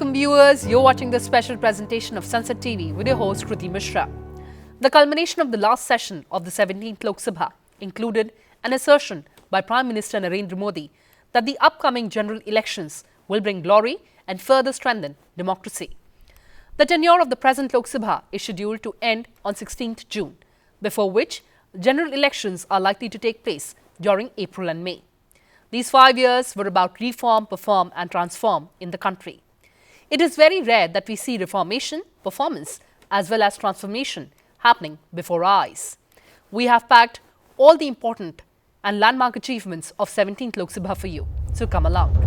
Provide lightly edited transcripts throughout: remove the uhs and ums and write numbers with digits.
Welcome viewers, you're watching the special presentation of Sansad TV with your host Kriti Mishra. The culmination of the last session of the 17th Lok Sabha included an assertion by Prime Minister Narendra Modi that the upcoming general elections will bring glory and further strengthen democracy. The tenure of the present Lok Sabha is scheduled to end on 16th June, before which general elections are likely to take place during April and May. These 5 years were about reform, perform and transform in the country. It is very rare that we see reformation, performance as well as transformation happening before our eyes. We have packed all the important and landmark achievements of 17th Lok Sabha for you, so come along.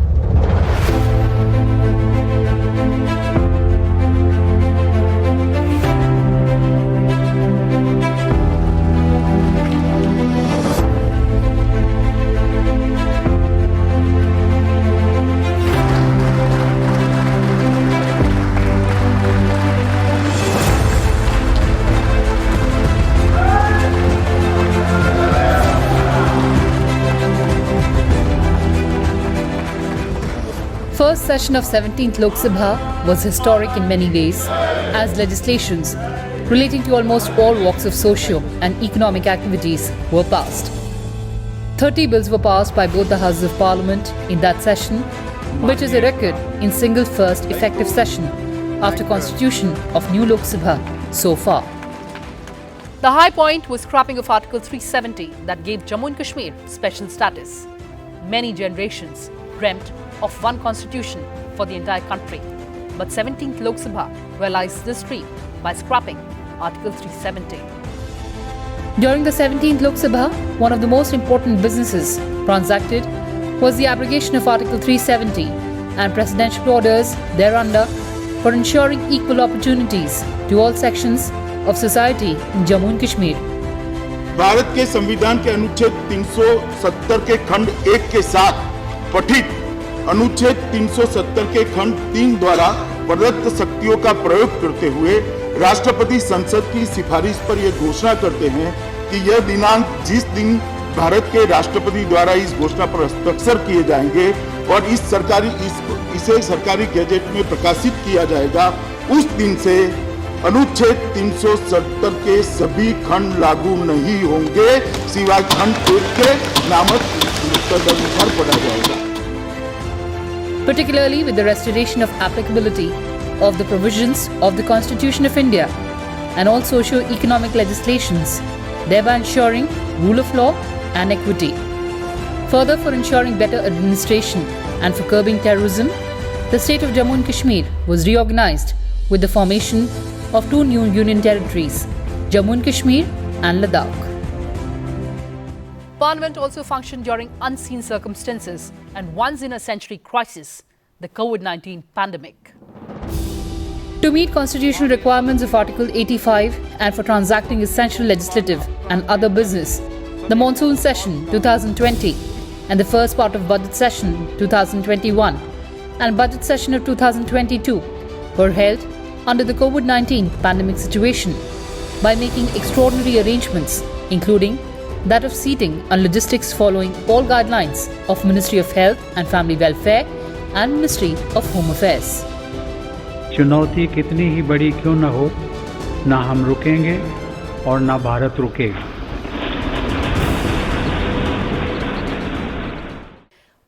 First session of 17th Lok Sabha was historic in many ways, as legislations relating to almost all walks of socio and economic activities were passed. 30 bills were passed by both the Houses of Parliament in that session, which is a record in single first effective session after constitution of new Lok Sabha so far. The high point was scrapping of Article 370 that gave Jammu and Kashmir special status. Many generations dreamt of one constitution for the entire country, but 17th Lok Sabha realized this dream by scrapping Article 370. During the 17th Lok Sabha, one of the most important businesses transacted was the abrogation of Article 370 and presidential orders thereunder for ensuring equal opportunities to all sections of society in Jammu and Kashmir. Bharat के संविधान के अनुच्छेद 370 के खंड 1 के साथ पठित अनुच्छेद 370 के खंड 3 द्वारा प्रदत्त शक्तियों का प्रयोग करते हुए राष्ट्रपति संसद की सिफारिश पर यह घोषणा करते हैं कि यह दिनांक जिस दिन भारत के राष्ट्रपति द्वारा इस घोषणा पर हस्ताक्षर किए जाएंगे और इसे सरकारी गैजेट में प्रकाशित किया जाएगा, उस दिन से अनुच्छेद 370 के सभी खंड लागू नहीं होंगे, सिवाय खंड 1 के नामक तदनुसार पढ़ा जाएगा. Particularly with the restoration of applicability of the provisions of the Constitution of India and all socio-economic legislations, thereby ensuring rule of law and equity. Further, for ensuring better administration and for curbing terrorism, the state of Jammu and Kashmir was reorganized with the formation of 2 new union territories, Jammu and Kashmir and Ladakh. Parliament also functioned during unseen circumstances and once-in-a-century crisis, the COVID-19 pandemic. To meet constitutional requirements of Article 85 and for transacting essential legislative and other business, the monsoon session 2020 and the first part of budget session 2021 and budget session of 2022 were held under the COVID-19 pandemic situation by making extraordinary arrangements, including that of seating and logistics following all guidelines of Ministry of Health and Family Welfare and Ministry of Home Affairs. चुनौती कितनी ही बड़ी क्यों न हो, ना हम रुकेंगे और ना भारत रुकेगा.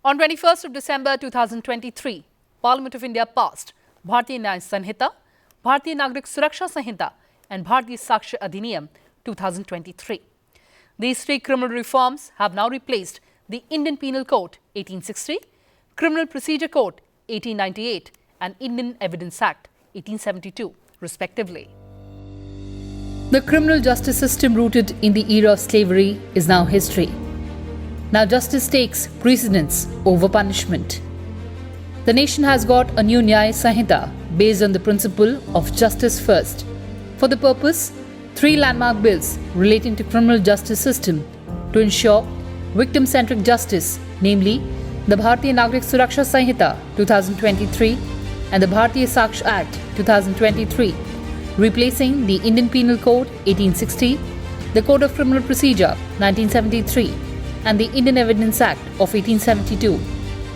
On 21st of December 2023, Parliament of India passed Bharatiya Nyaya Sanhita, Bharatiya Nagrik Suraksha Sanhita and Bharatiya Sakshi Adhiniyam 2023. These 3 criminal reforms have now replaced the Indian Penal Code 1860, Criminal Procedure Code 1898 and Indian Evidence Act 1872, respectively. The criminal justice system rooted in the era of slavery is now history. Now justice takes precedence over punishment. The nation has got a new Nyaya Sanhita based on the principle of justice first. For the purpose, 3 landmark bills relating to criminal justice system to ensure victim-centric justice, namely the Bharatiya Nagrik Suraksha Sanhita 2023 and the Bharatiya Sakshi Act 2023, replacing the Indian Penal Code 1860, the Code of Criminal Procedure 1973 and the Indian Evidence Act of 1872,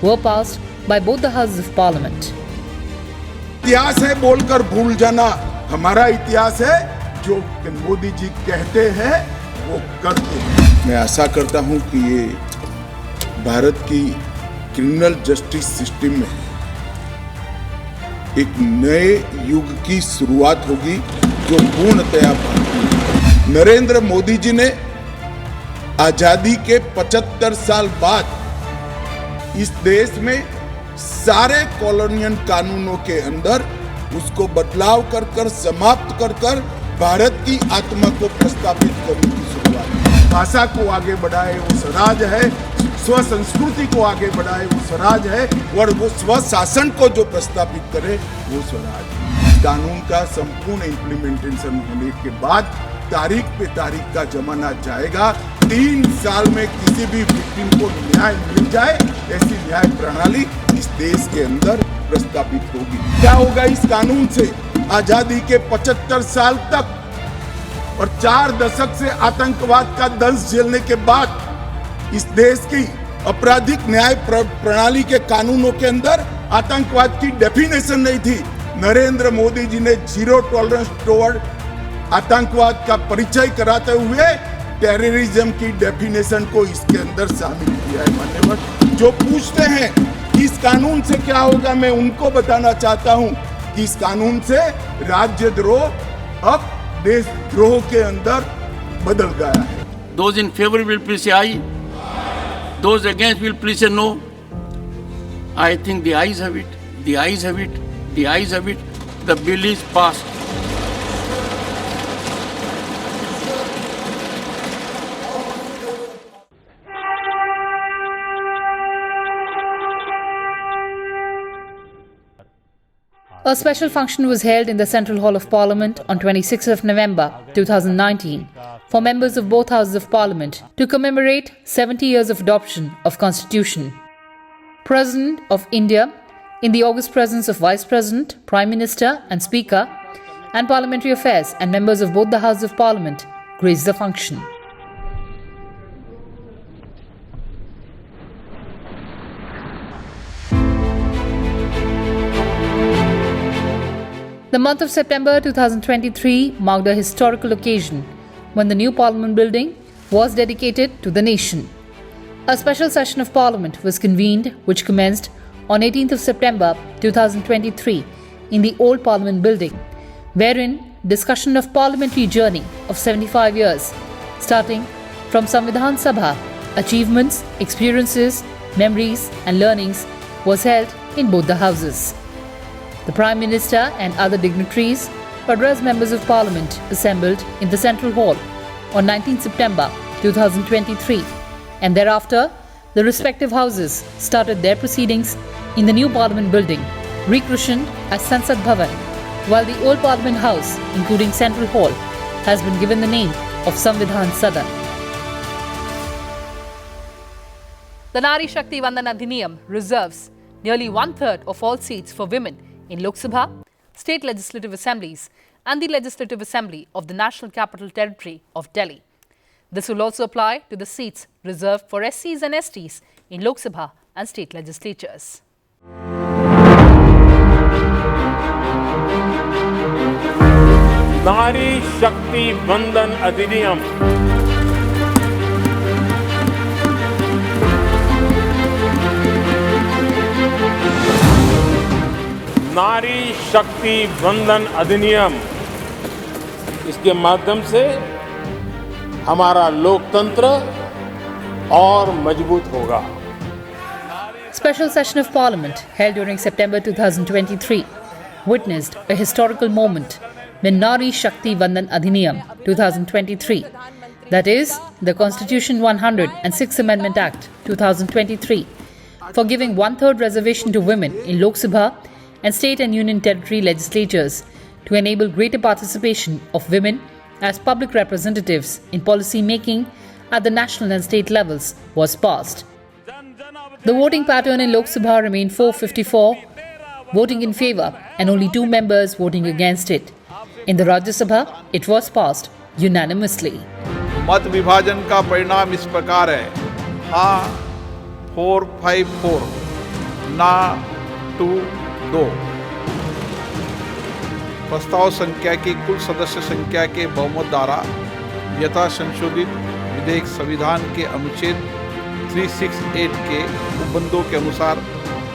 were passed by both the Houses of Parliament. इतिहास है बोलकर भूल जाना हमारा इतिहास है। जो मोदी जी कहते हैं वो करते हैं। मैं आशा करता हूं कि ये भारत की क्रिमिनल जस्टिस सिस्टम में एक नए युग की शुरुआत होगी जो पूर्णतया भारतीय। नरेंद्र मोदी जी ने आजादी के 75 साल बाद इस देश में सारे कॉलोनियल कानूनों के अंदर उसको बदलाव कर समाप्त कर भारत की आत्मा को प्रस्तावित करने की शुरुआत। भाषा को आगे बढ़ाए वो स्वराज है, स्व संस्कृति को आगे बढ़ाए वो स्वराज है, और वो स्व शासन को जो प्रस्तावित करे वो स्वराज है। कानून का संपूर्ण इम्प्लीमेंटेशन होने के बाद तारीख पे तारीख का जमाना जाएगा। 3 साल में किसी भी विक्टिम को न्याय मिल जाए ऐसी न्याय प्रणाली इस देश के अंदर प्रस्तावित होगी। क्या होगा इस कानून से? आजादी के 75 साल तक और 4 दशक से आतंकवाद का दंश झेलने के बाद इस देश की आपराधिक न्याय प्रणाली के कानूनों के अंदर आतंकवाद की डेफिनेशन नहीं थी। नरेंद्र मोदी जी ने जीरो टॉलरेंस टुवर्ड आतंकवाद का परिचय कराते हुए टेररिज्म की डेफिनेशन को इसके अंदर शामिल किया है। मान्यवर जो पूछते हैं कि इस कानून से क्या होगा, मैं उनको बताना चाहता हूं कि इस कानून से राज्यद्रोह अब देशद्रोह के अंदर बदल गया है। Those in favor will please say aye. Those against will please say no. I think the ayes have it. The ayes have it. The ayes have it. The bill is passed. A special function was held in the Central Hall of Parliament on 26th of November 2019 for members of both Houses of Parliament to commemorate 70 years of adoption of Constitution. President of India, in the august presence of Vice President, Prime Minister and Speaker, and Parliamentary Affairs and members of both the Houses of Parliament, graced the function. The month of September 2023 marked a historical occasion when the new Parliament building was dedicated to the nation. A special session of Parliament was convened which commenced on 18th of September 2023 in the old Parliament building, wherein discussion of parliamentary journey of 75 years, starting from 17th Sabha, achievements, experiences, memories and learnings was held in both the houses. The Prime Minister and other dignitaries addressed members of Parliament assembled in the Central Hall on 19 September 2023, and thereafter the respective houses started their proceedings in the new Parliament building, rechristened as Sansad Bhavan, while the old Parliament House, including Central Hall, has been given the name of Samvidhan Sadan. The Nari Shakti Vandan Adhiniyam reserves nearly 1/3 of all seats for women in Lok Sabha, state legislative assemblies and the Legislative Assembly of the National Capital Territory of Delhi. This will also apply to the seats reserved for SCs and STs in Lok Sabha and state legislatures. नारी शक्ति वंदन अधिनियम नारी शक्ति वंदन अधिनियम, इसके माध्यम से हमारा लोकतंत्र और मजबूत होगा। Special session of Parliament held during September 2023 witnessed a historical moment when Nari Shakti Vandan Adhiniyam 2023, that is, the Constitution 106 Amendment Act 2023, for giving 1/3 reservation to women in Lok Sabha and state and union territory legislatures to enable greater participation of women as public representatives in policy making at the national and state levels was passed. The voting pattern in Lok Sabha remained 454 voting in favour and only 2 members voting against it. In the Rajya Sabha, it was passed unanimously. मत विभाजन का परिणाम इस प्रकार है, हाँ 454, ना 2, प्रस्ताव संख्या की कुल सदस्य संख्या के बहुमत द्वारा यथा संशोधित विधेयक संविधान के अनुच्छेद 368 के उपबंधों के अनुसार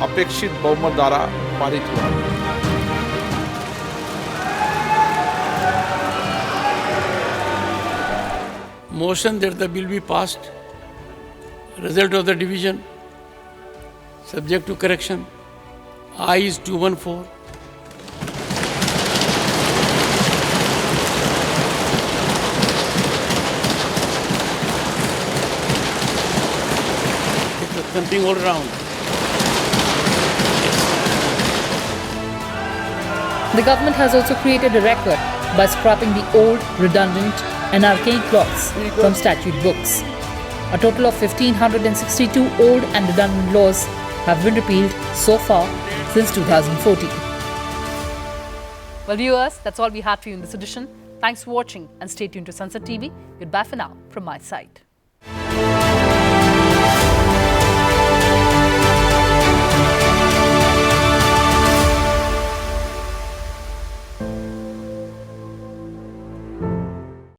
अपेक्षित बहुमत द्वारा पारित हुआ। Motion that the bill be passed. Result of the division, subject to correction. Ayes 214. It's something all around. The government has also created a record by scrapping the old, redundant and archaic laws from statute books. A total of 1,562 old and redundant laws have been repealed so far since 2014. Well, viewers, that's all we had for you in this edition. Thanks for watching and stay tuned to Sansad TV. Goodbye for now from my side.